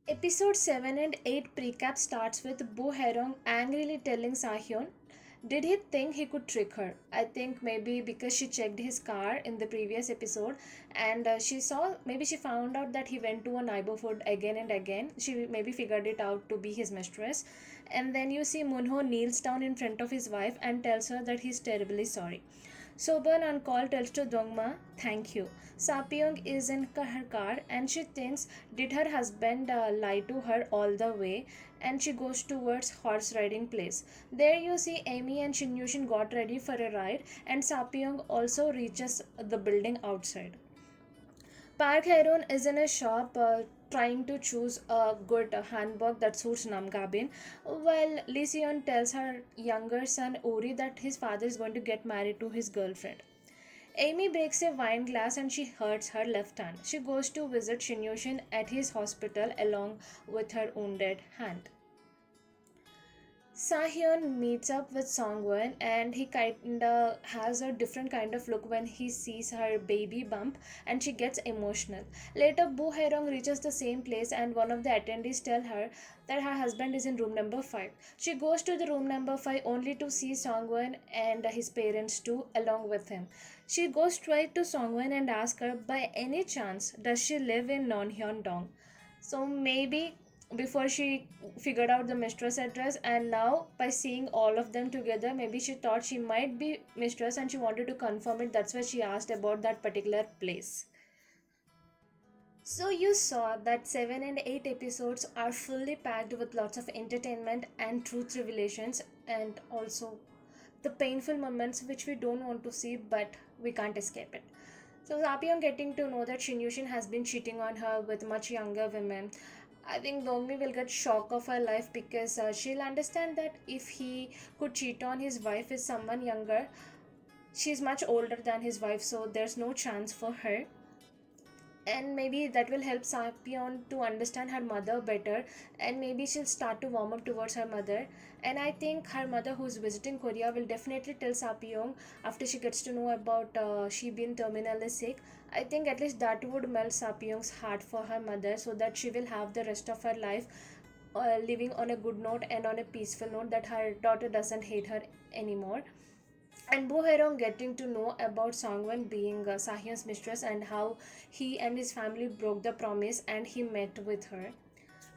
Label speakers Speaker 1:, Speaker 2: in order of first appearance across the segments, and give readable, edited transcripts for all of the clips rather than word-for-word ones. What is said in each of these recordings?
Speaker 1: Episode 7 and 8 Precap starts with Boo Herong angrily telling Sahyun did he think he could trick her? I think maybe because she checked his car in the previous episode and maybe she found out that he went to a neighborhood again and again. She maybe figured it out to be his mistress. And then you see Munho kneels down in front of his wife and tells her that he's terribly sorry. Soban on call tells to Dongma, thank you. Sapyong is in her car and she thinks, did her husband lie to her all the way? And she goes towards horse riding place. There you see Amy and Shinyushin got ready for a ride and Sapyong also reaches the building outside. Park Heron is in a shop trying to choose a good handbag that suits Namgabin, while Lee Seon tells her younger son Uri that his father is going to get married to his girlfriend. Amy breaks a wine glass and she hurts her left hand. She goes to visit Shinyushin at his hospital along with her wounded hand. Sahyun meets up with Songwon and he kinda has a different kind of look when he sees her baby bump and she gets emotional. Later, Boo Haerong reaches the same place and one of the attendees tell her that her husband is in room number 5. She goes to the room number 5 only to see Songwon and his parents too along with him. She goes straight to Songwon and asks her by any chance does she live in Nonhyeon Dong. So maybe before she figured out the mistress address, and now by seeing all of them together maybe she thought she might be mistress and she wanted to confirm it. That's why she asked about that particular place. So you saw that 7 and 8 episodes are fully packed with lots of entertainment and truth revelations, and also the painful moments which we don't want to see but we can't escape it. So Zapyeong getting to know that Shinyushin has been cheating on her with much younger women. I think Dongmi will get shock of her life because she'll understand that if he could cheat on his wife with someone younger, she's much older than his wife, so there's no chance for her. And maybe that will help Sapyeon to understand her mother better, and maybe she'll start to warm up towards her mother. And I think her mother, who's visiting Korea, will definitely tell Sapyeong after she gets to know about she being terminally sick. I think at least that would melt Sapyeong's heart for her mother, so that she will have the rest of her life living on a good note and on a peaceful note, that her daughter doesn't hate her anymore. And Bo Herong getting to know about Songwon being Sahyun's mistress and how he and his family broke the promise and he met with her.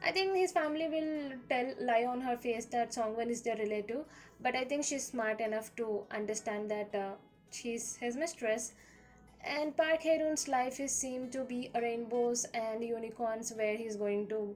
Speaker 1: I think his family will lie on her face that Songwon is their relative, but I think she's smart enough to understand that she's his mistress. And Park Hae-run's life is seemed to be rainbows and unicorns, where he's going to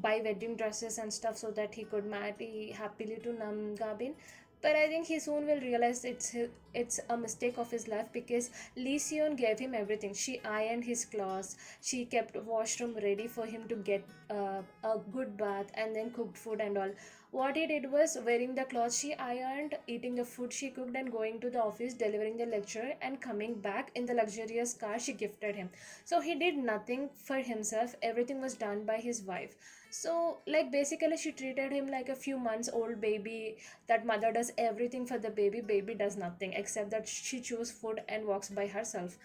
Speaker 1: buy wedding dresses and stuff so that he could marry happily to Nam Gabin. But I think he soon will realize it's a mistake of his life, because Lee Seon gave him everything. She ironed his clothes, she kept washroom ready for him to get a good bath, and then cooked food and all. What he did was wearing the clothes she ironed, eating the food she cooked, and going to the office, delivering the lecture, and coming back in the luxurious car she gifted him. So he did nothing for himself, everything was done by his wife. So, like, basically, she treated him like a few months old baby. That mother does everything for the baby, baby does nothing except that she chews food and walks by herself.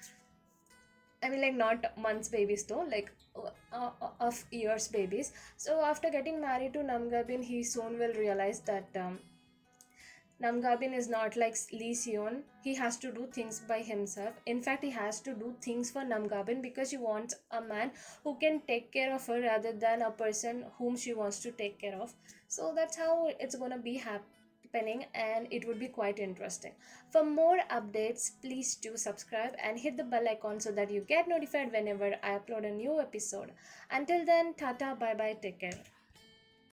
Speaker 1: I mean, like, not months babies though, like of years babies. So after getting married to Namgabin, he soon will realize that Namgabin is not like Lee Seon. He has to do things by himself. In fact, he has to do things for Namgabin because she wants a man who can take care of her rather than a person whom she wants to take care of. So that's how it's gonna be happening, and it would be quite interesting. For more updates, please do subscribe and hit the bell icon so that you get notified whenever I upload a new episode. Until then, tata, bye bye, take care.